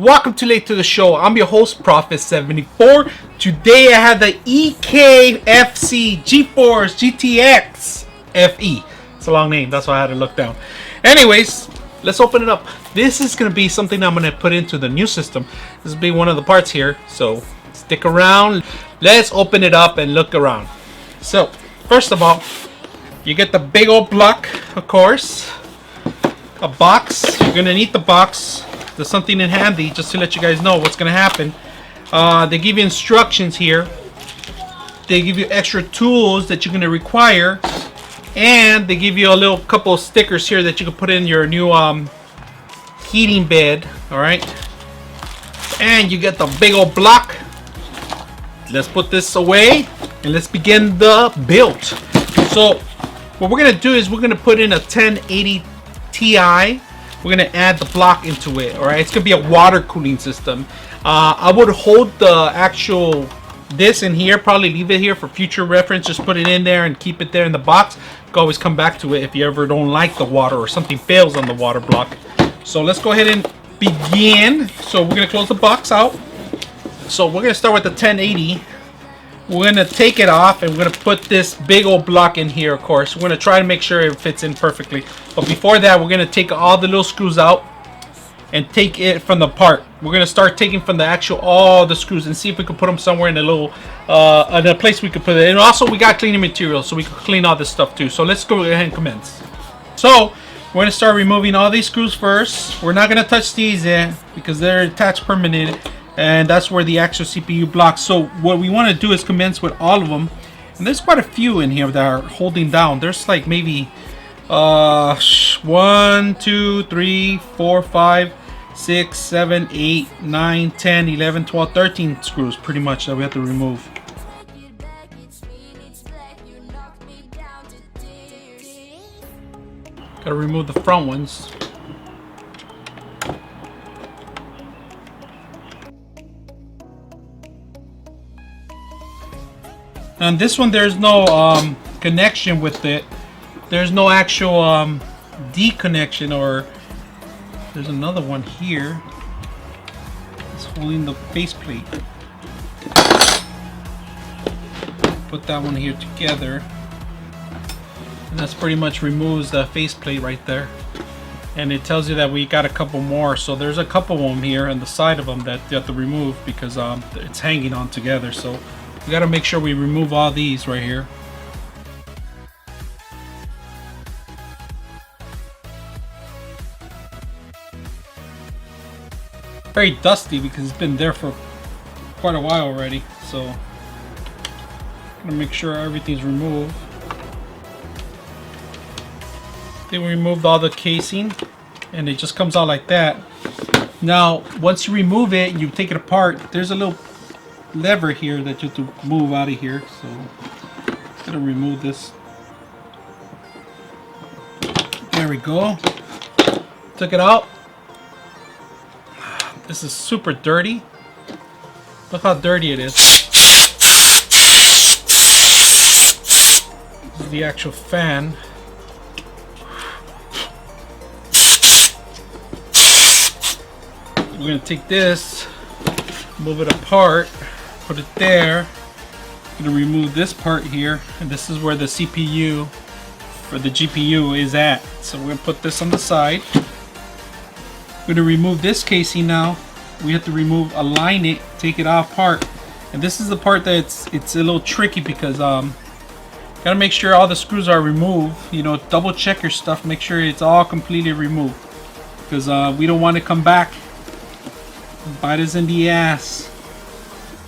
Welcome too late to the show. I'm your host, Prophet74. Today I have the EKFC GeForce GTX FE. It's a long name, that's why I had to look down. Anyways, let's open it up. This is going to be something I'm going to put into the new system. This will be one of the parts here, so stick around. Let's open it up and look around. So, first of all, you get the big old block, of course. A box. You're going to need the box. There's something in handy just to let you guys know what's going to happen. They give you instructions here. They give you extra tools that you're going to require. And they give you a little couple of stickers here that you can put in your new heating bed. Alright. And you get the big old block. Let's put this away. And let's begin the build. So what we're going to do is we're going to put in a 1080 Ti. We're going to add the block into it. Alright. It's going to be a water cooling system. I would hold the actual this in here, probably leave it here for future reference. Just put it in there and keep it there in the box. You can always come back to it if you ever don't like the water or something fails on the water block. So let's go ahead and begin. So we're going to close the box out. So we're going to start with the 1080. We're going to take it off and we're going to put this big old block in here, of course. We're going to try to make sure it fits in perfectly. But before that, we're going to take all the little screws out and take it from the part. We're going to start taking from the actual all the screws and see if we can put them somewhere in a little in a place we could put it. And also we got cleaning material so we can clean all this stuff too. So let's go ahead and commence. So we're going to start removing all these screws first. We're not going to touch these yet because they're attached permanent, and that's where the actual CPU blocks. So what we want to do is commence with all of them, and there's quite a few in here that are holding down. There's like maybe 1 2 3 4 5 6 7 8 9 10 11 12 13 screws pretty much that we have to remove. Gotta remove the front ones. And this one, there's no connection with it. There's no actual D connection, or there's another one here. It's holding the faceplate. Put that one here together. And that's pretty much removes the faceplate right there. And it tells you that we got a couple more. So there's a couple of them here on the side of them that you have to remove because it's hanging on together. So we got to make sure we remove all these right here. Very dusty because it's been there for quite a while already. So I'm gonna make sure everything's removed. Then we removed all the casing and it just comes out like that. Now once you remove it and you take it apart, there's a little lever here that you have to move out of here. So I'm gonna remove this. There we go. Took it out. This is super dirty. Look how dirty it is. This is the actual fan. We're gonna take this, move it apart, put it there. I'm gonna remove this part here, and this is where the CPU or the GPU is at. So we're gonna put this on the side. We're gonna remove this casing now. We have to align it, take it off part. And this is the part that it's a little tricky because gotta make sure all the screws are removed. You know, double check your stuff, make sure it's all completely removed. Because we don't want to come back and bite us in the ass.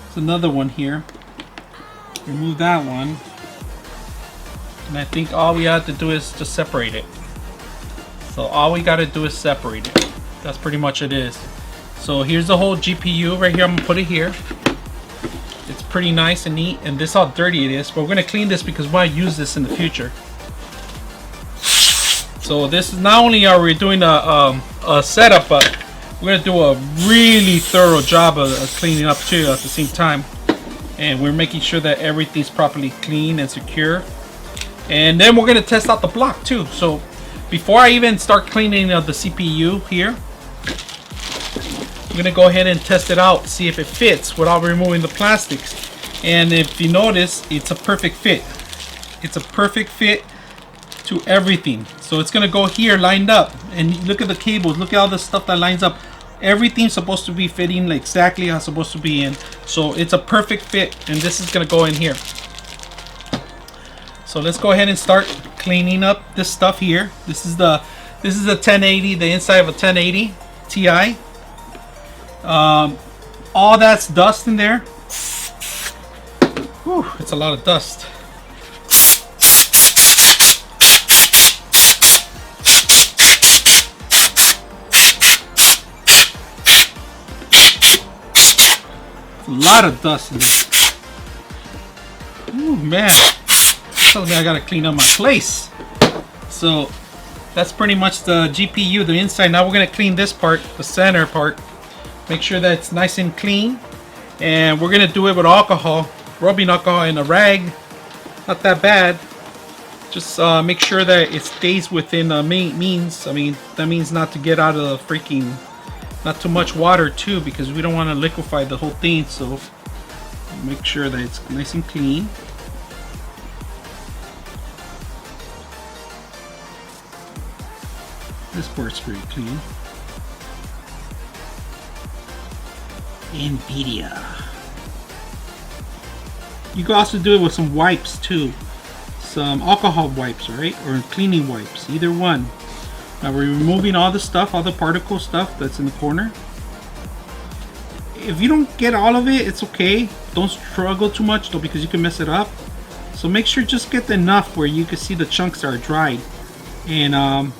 There's another one here. Remove that one. And I think all we have to do is just separate it. So all we gotta do is separate it. That's pretty much it is. So here's the whole GPU right here. I'm gonna put it here. It's pretty nice and neat, and this is how dirty it is. But we're gonna clean this because we want to use this in the future. So this is not only are we doing a setup, but we're gonna do a really thorough job of cleaning up too at the same time. And we're making sure that everything's properly clean and secure. And then we're gonna test out the block too. So before I even start cleaning the CPU here, we're gonna go ahead and test it out, see if it fits without removing the plastics. And if you notice, it's a perfect fit. It's a perfect fit to everything. So it's gonna go here lined up, and look at the cables, look at all the stuff that lines up. Everything's supposed to be fitting exactly how it's supposed to be in. So it's a perfect fit, and this is gonna go in here. So let's go ahead and start cleaning up this stuff here. This is a 1080, the inside of a 1080 Ti. All that's dust in there. Whew, it's a lot of dust. A lot of dust in there. Oh man, tells me I gotta clean up my place. So that's pretty much the GPU, the inside. Now we're gonna clean this part, the center part. Make sure that it's nice and clean, and we're gonna do it with alcohol, rubbing alcohol in a rag. Not that bad. Just make sure that it stays within means. I mean, that means not to get out of the freaking, not too much water too, because we don't want to liquefy the whole thing. So make sure that it's nice and clean. This part's pretty clean. NVIDIA. You can also do it with some wipes too. Some alcohol wipes, right? Or cleaning wipes, either one. Now we're removing all the stuff, all the particle stuff that's in the corner. If you don't get all of it, it's okay. Don't struggle too much though, because you can mess it up. So make sure just get enough where you can see the chunks are dried. And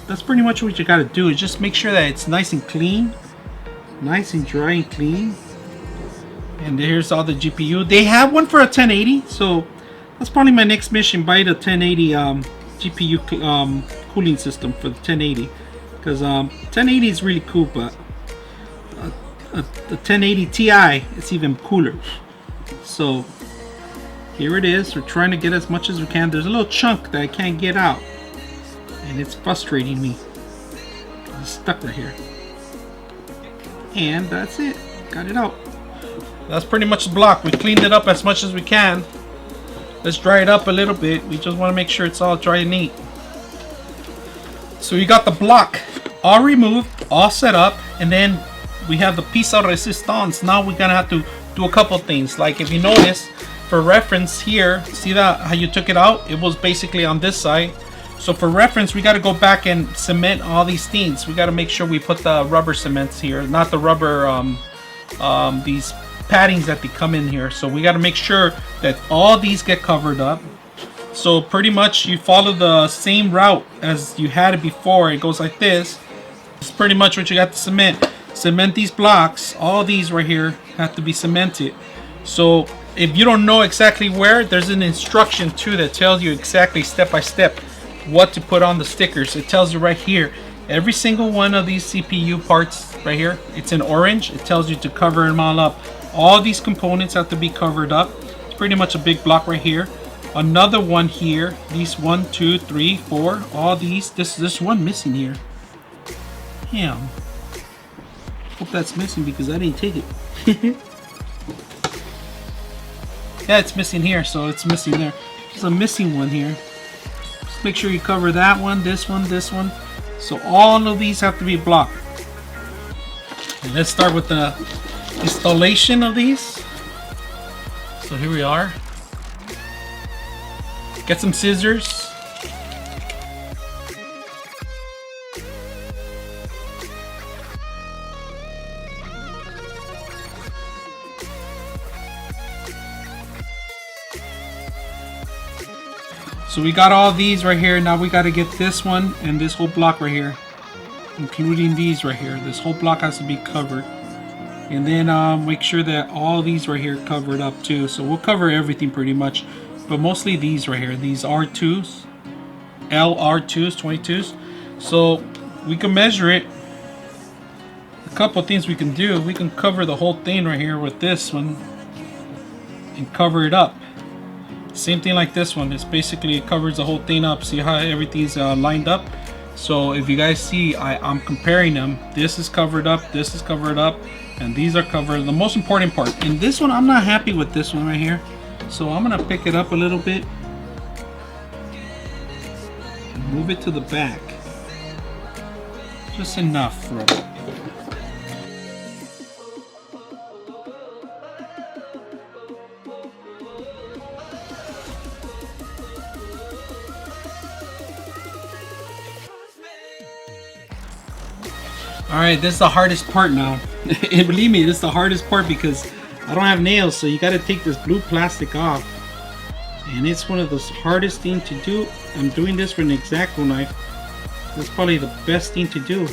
that's pretty much what you gotta do, is just make sure that it's nice and clean. Nice and dry and clean. And here's all the GPU. They have one for a 1080, so that's probably my next mission. Buy the 1080 GPU cooling system for the 1080, because 1080 is really cool, but the 1080 Ti it's even cooler. So here it is. We're trying to get as much as we can. There's a little chunk that I can't get out, and it's frustrating me. It's stuck right here. And that's it. Got it out. That's pretty much the block. We cleaned it up as much as we can. Let's dry it up a little bit. We just want to make sure it's all dry and neat. So we got the block all removed, all set up, and then we have the piece of resistance. Now we're gonna have to do a couple things. Like if you notice, for reference here, see that how you took it out? It was basically on this side. So for reference, we got to go back and cement all these things. We got to make sure we put the rubber cements here, not the rubber these paddings that they come in here. So we got to make sure that all these get covered up. So pretty much you follow the same route as you had it before. It goes like this. It's pretty much what you got to cement. Cement these blocks. All these right here have to be cemented. So if you don't know exactly where, there's an instruction too that tells you exactly step by step what to put on the stickers. It tells you right here. Every single one of these CPU parts right here, it's in orange. It tells you to cover them all up. All these components have to be covered up. It's pretty much a big block right here. Another one here. These 1, 2, 3, 4. All these. This one missing here. Damn. Hope that's missing because I didn't take it. Yeah, it's missing here, so it's missing there. There's a missing one here. Just make sure you cover that one, this one, this one. So all of these have to be blocked. And let's start with the installation of these. So here we are. Get some scissors. So we got all these right here. Now we got to get this one and this whole block right here, including these right here. This whole block has to be covered. And then make sure that all these right here covered up too. So we'll cover everything pretty much, but mostly these right here. These R2s, LR2s, 22s. So we can measure it. A couple things we can do. We can cover the whole thing right here with this one and cover it up. Same thing like this one. It's basically, it covers the whole thing up. See how everything's lined up? So if you guys see, I'm comparing them. This is covered up, this is covered up, and these are covered. The most important part. And this one, I'm not happy with this one right here, so I'm gonna pick it up a little bit and move it to the back, just enough for it. Alright, this is the hardest part now. And believe me, this is the hardest part because I don't have nails, so you gotta take this blue plastic off. And it's one of the hardest things to do. I'm doing this with an X-Acto knife. That's probably the best thing to do.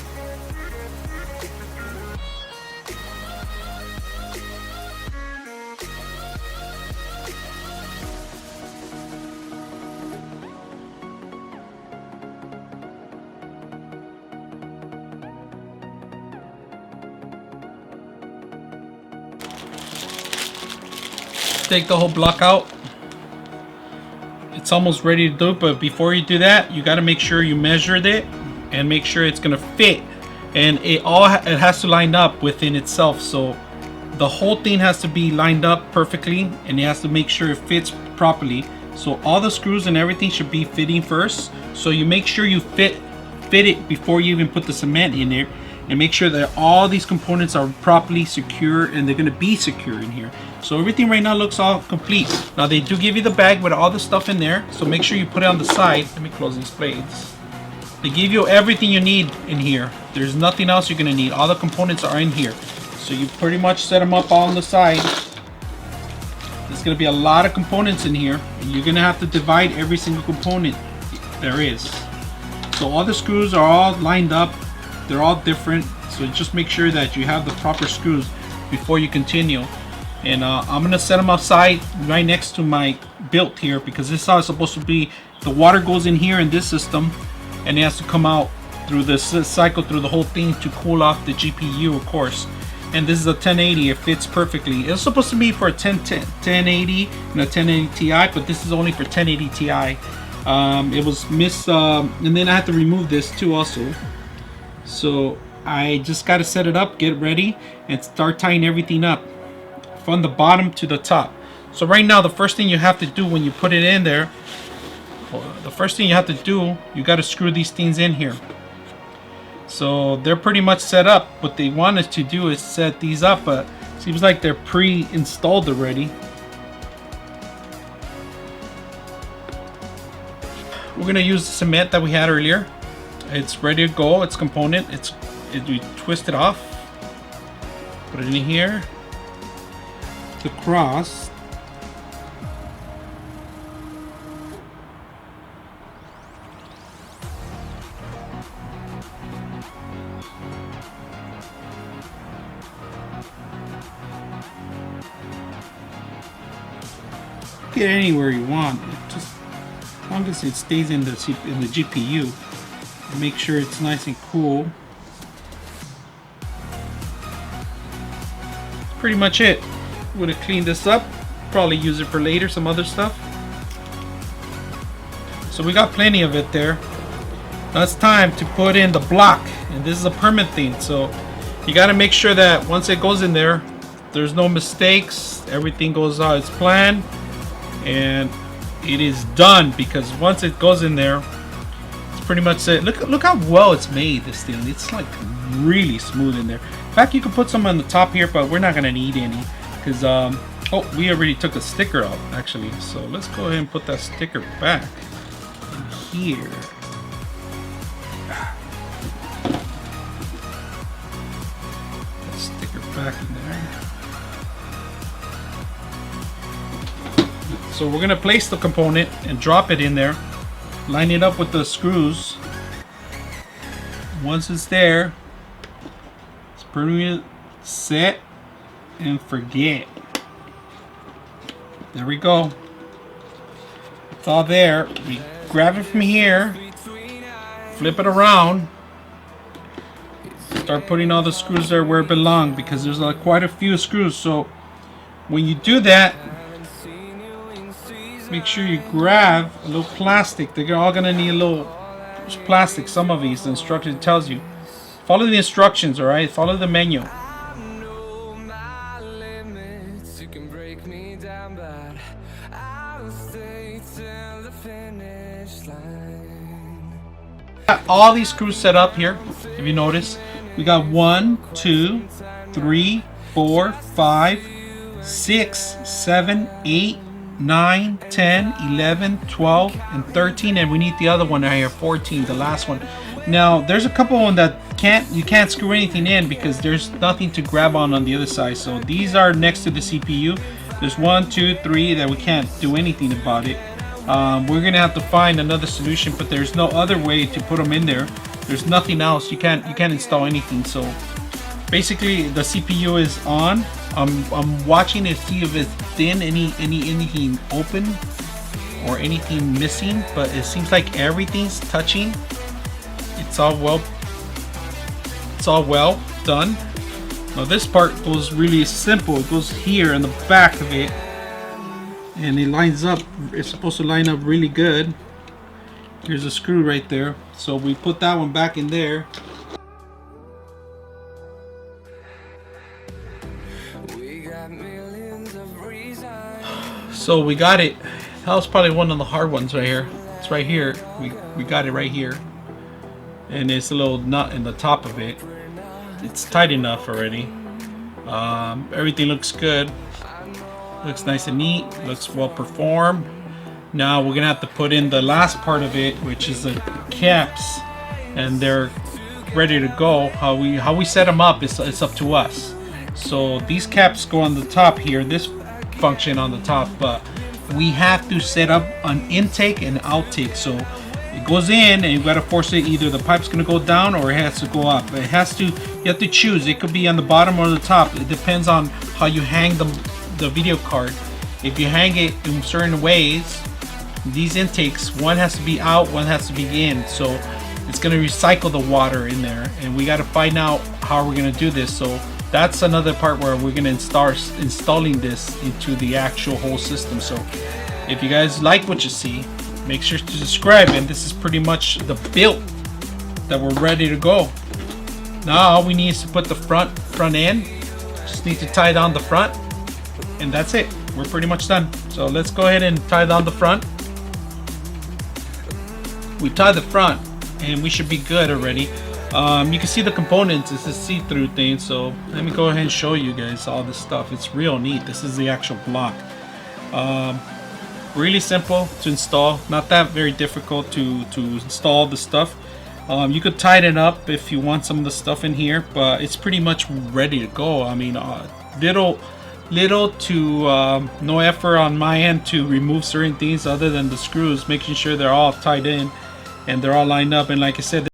Take the whole block out. It's almost ready to do, but before you do that, you got to make sure you measured it and make sure it's gonna fit, and it has to line up within itself. So the whole thing has to be lined up perfectly, and you have to make sure it fits properly. So all the screws and everything should be fitting first. So you make sure you fit it before you even put the cement in there, and make sure that all these components are properly secure, and they're going to be secure in here. So everything right now looks all complete. Now they do give you the bag with all the stuff in there, so make sure you put it on the side. Let me close these blades. They give you everything you need in here. There's nothing else you're going to need. All the components are in here. So you pretty much set them up on the side. There's going to be a lot of components in here, and you're going to have to divide every single component there is. So all the screws are all lined up. They're all different, so just make sure that you have the proper screws before you continue. And I'm gonna set them outside right next to my built here, because this is how it's supposed to be. The water goes in here in this system, and it has to come out through this cycle through the whole thing to cool off the GPU, of course. And this is a 1080. It fits perfectly. It's supposed to be for a 1080 and a 1080 Ti, but this is only for 1080 Ti. It was and then I had to remove this too also. So I just got to set it up, get ready, and start tying everything up from the bottom to the top. So right now, the first thing you have to do when you put it in there, you got to screw these things in here. So they're pretty much set up. What they want us to do is set these up, but it seems like they're pre-installed already. We're gonna use the cement that we had earlier. It's ready to go. It's component. We twist it off. Put it in here. The cross. Get it anywhere you want. Just as long as it stays in the GPU. Make sure it's nice and cool. That's pretty much it. I'm gonna clean this up. Probably use it for later, some other stuff. So we got plenty of it there. Now it's time to put in the block, and this is a permanent thing. So you got to make sure that once it goes in there, there's no mistakes. Everything goes out as planned, and it is done. Because once it goes in there, pretty much it. Look how well it's made, this thing. It's like really smooth in there. In fact, you can put some on the top here, but we're not gonna need any because oh, we already took a sticker out actually. So let's go ahead and put that sticker back in here. That sticker back in there. So we're gonna place the component and drop it in there. Line it up with the screws. Once it's there, it's pretty much set and forget. There we go. It's all there. We grab it from here, flip it around, start putting all the screws there where it belongs, because there's quite a few screws. So when you do that, make sure you grab a little plastic. They're all gonna need a little plastic. Some of these, the instruction tells you. Follow the instructions, alright? Follow the menu. Got all these screws set up here. If you notice, we got 1, 2, 3, 4, 5, 6, 7, 8, 9, 10, 11, 12, and 13, and we need the other one right here, 14, the last one. Now, there's a couple of them that you can't screw anything in because there's nothing to grab on the other side. So these are next to the CPU. There's 1, 2, 3 that we can't do anything about it. We're gonna have to find another solution, but there's no other way to put them in there. There's nothing else. You can't install anything. So basically, the CPU is on. I'm watching to see if it's thin, anything open or anything missing, but it seems like everything's touching. It's all well done. Now this part goes really simple. It goes here in the back of it, and it lines up. It's supposed to line up really good. Here's a screw right there, so we put that one back in there. So we got it. That was probably one of the hard ones right here. It's right here. We got it right here, and it's a little nut in the top of it. It's tight enough already. Everything looks good. Looks nice and neat. Looks well performed. Now we're gonna have to put in the last part of it, which is the caps, and they're ready to go. How we set them up is it's up to us. So these caps go on the top here. This function on the top, but we have to set up an intake and outtake. So it goes in, and you gotta force it. Either the pipe's gonna go down or it has to go up. It has to. You have to choose. It could be on the bottom or the top. It depends on how you hang the video card. If you hang it in certain ways, these intakes, one has to be out, one has to be in. So it's gonna recycle the water in there, and we gotta find out how we're gonna do this. So that's another part where we're gonna start installing this into the actual whole system. So if you guys like what you see, make sure to subscribe, and this is pretty much the build that we're ready to go. Now all we need is to put the front end. Just need to tie down the front, and that's it. We're pretty much done. So let's go ahead and tie down the front. We tie the front, and we should be good already. You can see the components. It's a see-through thing. So let me go ahead and show you guys all this stuff. It's real neat. This is the actual block. Really simple to install. Not that very difficult to install the stuff. You could tighten it up if you want some of the stuff in here, but it's pretty much ready to go. I mean, little to no effort on my end to remove certain things other than the screws, making sure they're all tied in and they're all lined up. And like I said,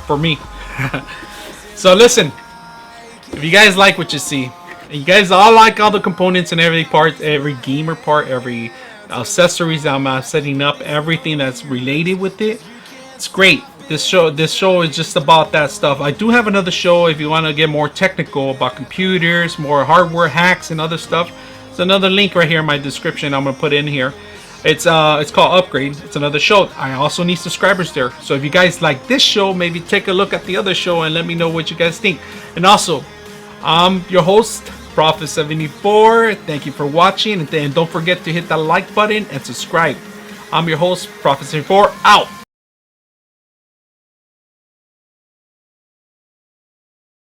for me. So listen, if you guys like what you see, and you guys all like all the components and every part, every gamer part, every accessories I'm setting up, everything that's related with it, it's great. This show is just about that stuff. I do have another show if you want to get more technical about computers, more hardware hacks and other stuff. There's another link right here in my description I'm gonna put in here. It's called Upgrade. It's another show. I also need subscribers there. So if you guys like this show, maybe take a look at the other show and let me know what you guys think. And also, I'm your host, Prophet74. Thank you for watching, and don't forget to hit that like button and subscribe. I'm your host, Prophet74. Out.